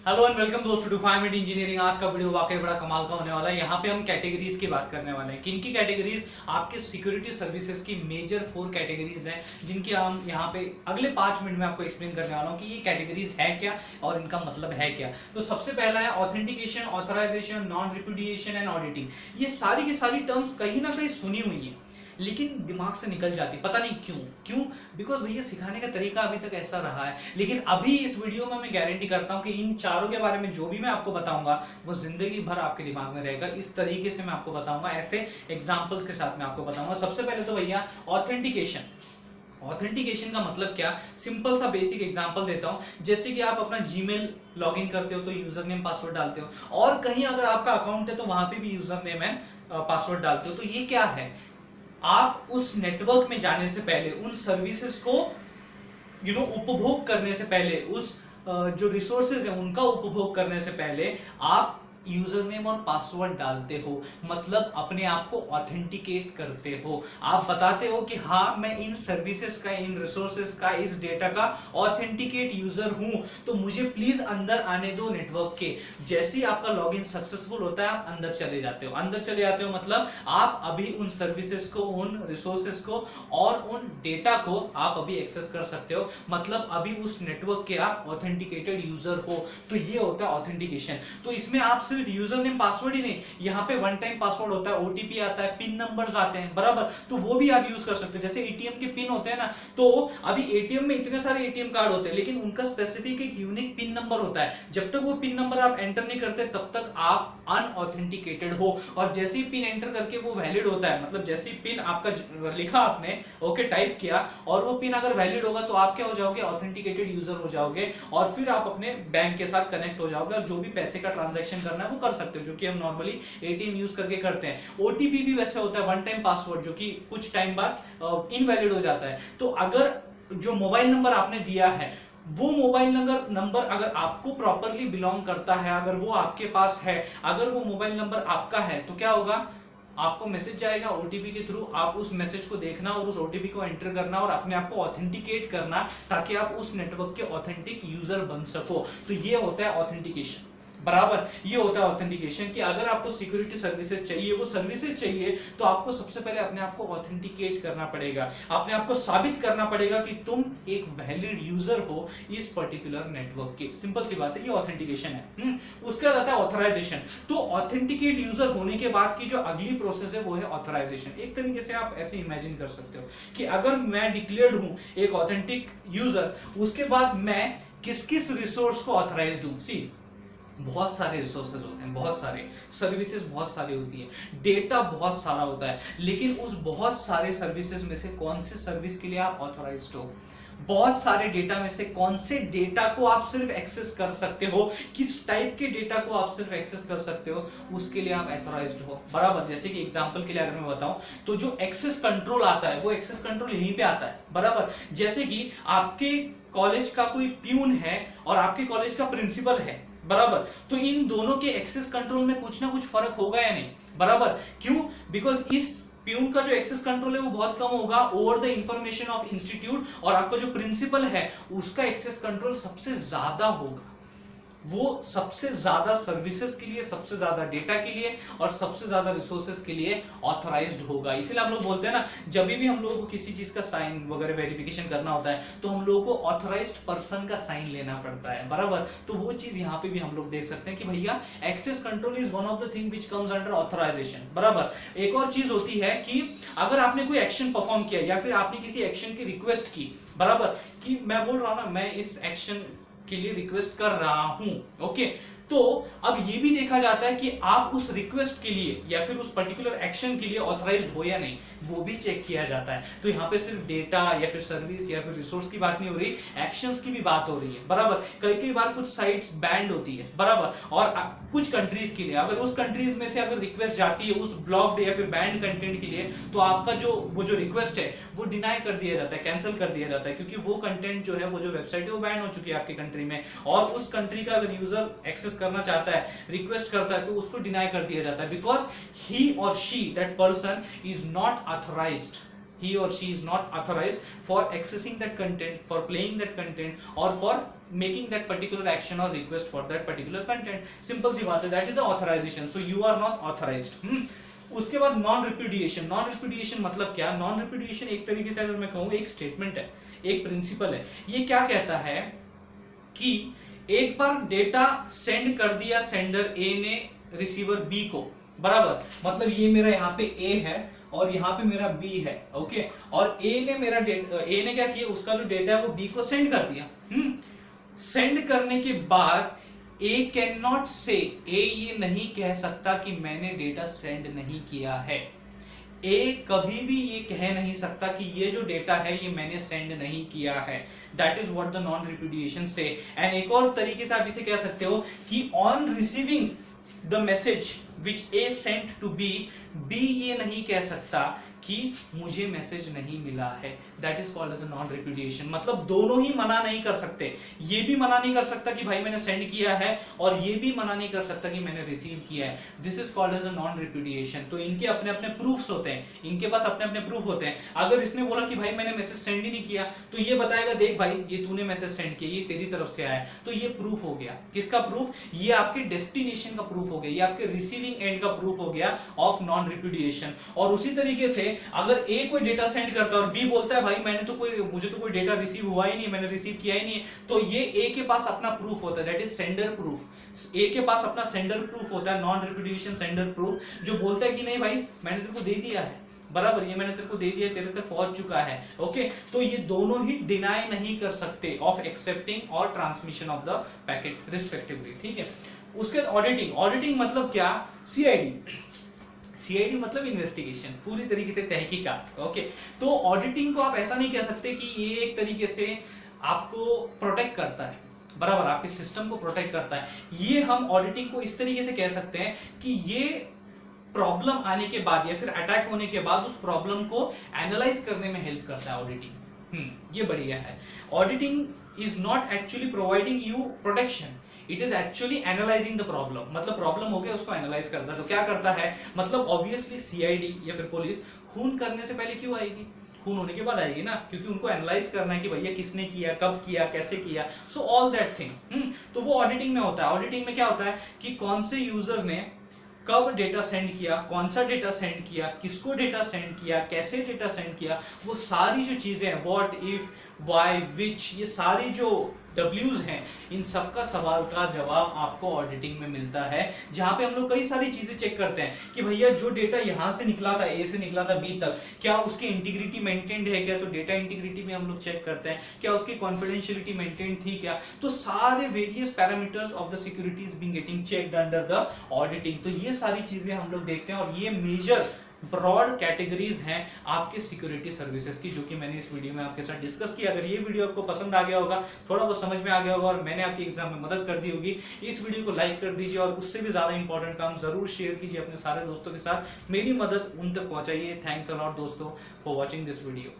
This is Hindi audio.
हेलो एंड वेलकम दोस्तों टू 5 मिनट इंजीनियरिंग। आज का वीडियो वाकई बड़ा कमाल का होने वाला है। यहाँ पे हम कैटेगरीज की बात करने वाले हैं। किन की कैटेगरीज? आपके सिक्योरिटी सर्विसेज की मेजर 4 कैटेगरीज हैं, जिनकी हम यहाँ पे अगले 5 मिनट में आपको एक्सप्लेन करने वाला हूँ कि ये कैटेगरीज है क्या और इनका मतलब है क्या। तो सबसे पहला है authentication, authorization, non repudiation and auditing. ये सारी की सारी टर्म्स कहीं ना कहीं सुनी हुई है लेकिन दिमाग से निकल जाती, पता नहीं क्यों। बिकॉज भैया सिखाने का तरीका अभी तक ऐसा रहा है। लेकिन अभी इस वीडियो में मैं गारंटी करता हूं कि इन चारों के बारे में जो भी मैं आपको बताऊंगा वो जिंदगी भर आपके दिमाग में रहेगा। इस तरीके से मैं आपको बताऊंगा, ऐसे एग्जाम्पल्स के साथ मैं आपको बताऊंगा। सबसे पहले तो भैया ऑथेंटिकेशन। ऑथेंटिकेशन का मतलब क्या? सिंपल सा बेसिक एग्जांपल देता हूं। जैसे कि आप अपना जीमेल लॉगिन करते हो तो यूजर नेम पासवर्ड डालते हो, और कहीं अगर आपका अकाउंट है तो वहां पे भी यूजर नेम एंड पासवर्ड डालते हो। तो ये क्या है? आप उस नेटवर्क में जाने से पहले, उन सर्विसेज को उपभोग करने से पहले, उस जो रिसोर्सेज है उनका उपभोग करने से पहले आप यूजर नेम और पासवर्ड डालते हो। मतलब अपने आप को ऑथेंटिकेट करते हो। आप बताते हो कि हाँ, मैं इन सर्विसेज का, इन रिसोर्सेज का, इस डेटा का ऑथेंटिकेट यूजर हूं, तो मुझे प्लीज अंदर आने दो नेटवर्क के। जैसे ही आपका लॉगिन सक्सेसफुल होता है आप अंदर चले जाते हो। अंदर चले जाते हो मतलब आप अभी उन सर्विसेज को, उन रिसोर्सेज को और उन डेटा को आप अभी एक्सेस कर सकते हो। मतलब अभी उस नेटवर्क के आप ऑथेंटिकेटेड यूजर हो। तो ये होता है ऑथेंटिकेशन। तो इसमें आप सिर्फ यूजर नेम पासवर्ड ही नहीं, यहाँ पे वन टाइम पासवर्ड होता है, ओटीपी आता है, पिन नंबर्स आते हैं, बराबर। तो वो भी आप यूज कर सकते हैं। जैसे एटीएम के पिन होते हैं ना, तो अभी एटीएम में इतने सारे एटीएम कार्ड होते हैं लेकिन उनका स्पेसिफिक एक यूनिक पिन नंबर होता है। जब तक वो पिन नंबर आप एंटर नहीं करते तब तक आप अनऑथेंटिकेटेड हो। और जैसे ही पिन एंटर करके वो वैलिड होता है, मतलब जैसे ही पिन आपका लिखा आपने, ओके, टाइप किया, और वो पिन अगर वैलिड होगा तो आप क्या हो जाओगे? ऑथेंटिकेटेड यूजर हो जाओगे। और फिर आप अपने बैंक के साथ कनेक्ट हो जाओगे और जो भी पैसे का ट्रांजैक्शन करना है वो कर सकते हो, जो कि हम नॉर्मली एटीएम यूज करके करते हैं। ओटीपी भी वैसे होता है, वन टाइम पासवर्ड, जो कि कुछ टाइम बाद इनवैलिड हो जाता है। तो अगर जो मोबाइल नंबर आपने दिया है वो मोबाइल नंबर अगर आपको प्रॉपरली बिलोंग करता है, अगर वो आपके पास है, अगर वो मोबाइल नंबर आपका है, तो क्या होगा? आपको मैसेज जाएगा ओटीपी के थ्रू। आप उस मैसेज को देखना और उस ओटीपी को एंटर करना और अपने आप को ऑथेंटिकेट करना, ताकि आप उस नेटवर्क के ऑथेंटिक यूजर बन सको। तो ये होता है ऑथेंटिकेशन, बराबर। ये होता है ऑथेंटिकेशन कि अगर आपको सिक्योरिटी सर्विसेज चाहिए, वो सर्विसेज चाहिए, तो आपको सबसे पहले अपने आप को ऑथेंटिकेट करना पड़ेगा, अपने आप को साबित करना पड़ेगा कि तुम एक वैलिड यूजर हो इस पर्टिकुलर नेटवर्क के। सिंपल सी बात है, ये ऑथेंटिकेशन है। उसके बाद आता है ऑथराइजेशन। तो ऑथेंटिकेट यूजर होने के बाद की जो अगली प्रोसेस है वो है ऑथराइजेशन। एक तरीके से आप ऐसे इमेजिन कर सकते हो कि अगर मैं डिक्लेयर्ड हूं एक ऑथेंटिक यूजर, उसके बाद मैं किस किस रिसोर्स को ऑथराइज दूं। सी, बहुत सारे रिसोर्सेज होते हैं, बहुत सारे सर्विसेज, बहुत सारी होती है, डेटा बहुत सारा होता है, लेकिन उस बहुत सारे सर्विसेज में से कौन से सर्विस के लिए आप ऑथराइज्ड हो? बहुत सारे डेटा में से कौन से डेटा को आप सिर्फ एक्सेस कर सकते हो, किस टाइप के डेटा को आप सिर्फ एक्सेस कर सकते हो, उसके लिए आप ऑथराइज्ड हो, बराबर। जैसे कि एग्जांपल के लिए अगर मैं बताऊं तो जो एक्सेस कंट्रोल आता है वो एक्सेस कंट्रोल यहीं पे आता है, बराबर। जैसे कि आपके कॉलेज का कोई प्यून है और आपके कॉलेज का प्रिंसिपल है, बराबर। तो इन दोनों के एक्सेस कंट्रोल में कुछ ना कुछ फर्क होगा या नहीं, बराबर। क्यों? बिकॉज इस प्यून का जो एक्सेस कंट्रोल है वो बहुत कम होगा over the information of institute, और आपका जो प्रिंसिपल है उसका एक्सेस कंट्रोल सबसे ज्यादा होगा। वो सबसे ज्यादा सर्विसेज के लिए, सबसे ज्यादा डेटा के लिए और सबसे ज्यादा रिसोर्सेज के लिए ऑथराइज्ड होगा। इसीलिए हम लोग बोलते हैं ना, जब भी हम लोगों को किसी चीज का साइन वगैरह वेरिफिकेशन करना होता है तो हम लोगों को ऑथराइज्ड पर्सन का साइन लेना पड़ता है, बराबर। तो वो चीज यहाँ पे भी हम लोग देख सकते हैं कि भैया access control is one of the thing which comes under authorisation, बराबर। एक और चीज होती है कि अगर आपने कोई एक्शन परफॉर्म किया या फिर आपने किसी एक्शन की रिक्वेस्ट की, बराबर, कि मैं बोल रहा हूं ना, मैं इस एक्शन के लिए रिक्वेस्ट कर रहा हूं, ओके। तो अब ये भी देखा जाता है कि आप उस रिक्वेस्ट के लिए या फिर उस पर्टिकुलर एक्शन के लिए ऑथराइज्ड हो या नहीं, वो भी चेक किया जाता है। तो यहाँ पे सिर्फ डेटा या फिर सर्विस या फिर रिसोर्स की बात नहीं हो रही, एक्शंस की भी बात हो रही है, बराबर। कई कई बार कुछ साइट्स बैंड होती है, बराबर, और कुछ कंट्रीज के लिए अगर उस कंट्रीज में से अगर रिक्वेस्ट जाती है उस ब्लॉक्ड या फिर बैंड कंटेंट के लिए, तो आपका वो जो रिक्वेस्ट है वो डिनाई कर दिया जाता है, कैंसिल कर दिया जाता है, क्योंकि वो कंटेंट जो है, वो जो वेबसाइट है वो बैंड हो चुकी है आपकी कंट्री में, और उस कंट्री का अगर यूजर एक्सेस करना चाहता है, रिक्वेस्ट करता है, तो उसको डिनाई कर दिया जाता है, बिकॉज ही और she, that person is not authorised he or she is not authorized for accessing that content, for playing that content, or for making that particular action or request for that particular content. Simple सी बात है, that is a authorization, so you are not authorized. उसके बाद नॉन रिप्यूडिएशन. नॉन रिप्यूडिएशन मतलब क्या? नॉन रिप्यूडिएशन एक तरीके से अगर मैं कहूँ एक स्टेटमेंट है, एक प्रिंसिपल है. ये क्या कहता है कि एक बार डेटा सेंड कर दिया सेंडर ए ने रिसीवर बी को, बराबर, मतलब ये मेरा यहाँ पे ए है और यहाँ पे मेरा बी है, ओके, और ए ने क्या किया, उसका जो डेटा है वो बी को सेंड कर दिया. सेंड करने के बाद ए कैन नॉट से, ए ये नहीं कह सकता कि मैंने डेटा सेंड नहीं किया है. ए कभी भी ये कह नहीं सकता कि ये जो डेटा है ये मैंने सेंड नहीं किया है. That is what the non repudiation says. And एक और तरीके से आप इसे कह सकते हो कि on receiving the message which A sent to B, B ये नहीं कह सकता कि मुझे मैसेज नहीं मिला है. That is called as a non repudiation. मतलब दोनों ही मना नहीं कर सकते. ये भी मना नहीं कर सकता कि भाई मैंने सेंड किया है, और ये भी मना नहीं कर सकता कि मैंने रिसीव किया है. This is called as a non repudiation. तो इनके अपने अपने प्रूफ्स होते हैं, इनके पास अपने अपने प्रूफ होते हैं. अगर इसने बोला कि भाई मैंने मैसेज सेंड ही नहीं किया, तो ये बताएगा देख भाई ये तूने मैसेज सेंड किया, ये तेरी तरफ से आया, तो ये प्रूफ हो गया. किसका प्रूफ? ये आपके डेस्टिनेशन का प्रूफ हो गया, ये आपके रिसीविंग एंड का प्रूफ हो गया ऑफ नॉन रिप्यूडिएशन. और उसी तरीके से अगर ए कोई डेटा सेंड करता है और बी बोलता है भाई मुझे तो कोई डेटा रिसीव हुआ ही नहीं, मैंने रिसीव किया ही नहीं, तो ये ए के पास अपना प्रूफ होता है, दैट इज सेंडर प्रूफ. ए के पास अपना सेंडर प्रूफ होता है, नॉन रिप्यूडिएशन सेंडर प्रूफ, जो बोलता है कि नहीं भाई मैंने तेरे को दे दिया है, बराबर, ये मैंने तेरे को दे दिया, तेरे तक पहुंच चुका है, ओके. तो ये दोनों ही डिनाई नहीं कर सकते ऑफ एक्सेप्टिंग और transmission of the packet respectively. ठीक है. उसके ऑडिटिंग. ऑडिटिंग मतलब क्या? सीआईडी. सीआईडी मतलब इन्वेस्टिगेशन, पूरी तरीके से तहकीकात, ओके. तो ऑडिटिंग को आप ऐसा नहीं कह सकते कि ये एक तरीके से आपको प्रोटेक्ट करता है, बराबर, आपके सिस्टम को प्रोटेक्ट करता है. ये हम ऑडिटिंग को इस तरीके से कह सकते हैं कि ये प्रॉब्लम आने के बाद या फिर अटैक होने के बाद उस प्रॉब्लम को एनालाइज करने में हेल्प करता है ऑडिटिंग. ये बढ़िया है. Auditing is not actually providing you protection, it is actually analysing the problem. मतलब प्रॉब्लम हो गया उसको एनालाइज करता है. तो क्या करता है, मतलब ऑब्वियसली सीआईडी या फिर पुलिस खून करने से पहले क्यों आएगी? खून होने के बाद आएगी ना, क्योंकि उनको एनालाइज करना है कि भैया किसने किया, कब किया, कैसे किया, सो ऑल दैट थिंग. तो वो ऑडिटिंग में होता है. ऑडिटिंग में क्या होता है कि कौन से यूजर ने कब डेटा सेंड किया, कौन सा डेटा सेंड किया, किसको डेटा सेंड किया, कैसे डेटा सेंड किया, वो सारी जो चीजें हैं, व्हाट, इफ, व्हाई, विच, ये सारी जो W's हैं, इन सबका सवाल का जवाब आपको ऑडिटिंग में मिलता है. जहां पे हम लोग कई सारी चीजें चेक करते हैं कि भैया जो डेटा यहां से निकला था, ए से निकला था बी तक, क्या उसकी इंटीग्रिटी मेंटेन्ड है क्या? तो डेटा इंटीग्रिटी में हम लोग चेक करते हैं. क्या उसकी कॉन्फिडेंशियलिटी मेंटेन्ड थी क्या? तो सारे various parameters of the security is being getting checked under the auditing. तो ये सारी चीजें हम लोग देखते हैं, और ये मेजर ब्रॉड कैटेगरीज हैं आपके सिक्योरिटी सर्विसेज की, जो कि मैंने इस वीडियो में आपके साथ डिस्कस किया. अगर ये वीडियो आपको पसंद आ गया होगा, थोड़ा बहुत समझ में आ गया होगा और मैंने आपकी एग्जाम में मदद कर दी होगी, इस वीडियो को लाइक कर दीजिए और उससे भी ज्यादा इंपॉर्टेंट काम जरूर शेयर कीजिए अपने सारे दोस्तों के साथ. मेरी मदद उन तक पहुंचाइए. थैंक्स अ लॉट दोस्तों फॉर वॉचिंग दिस वीडियो.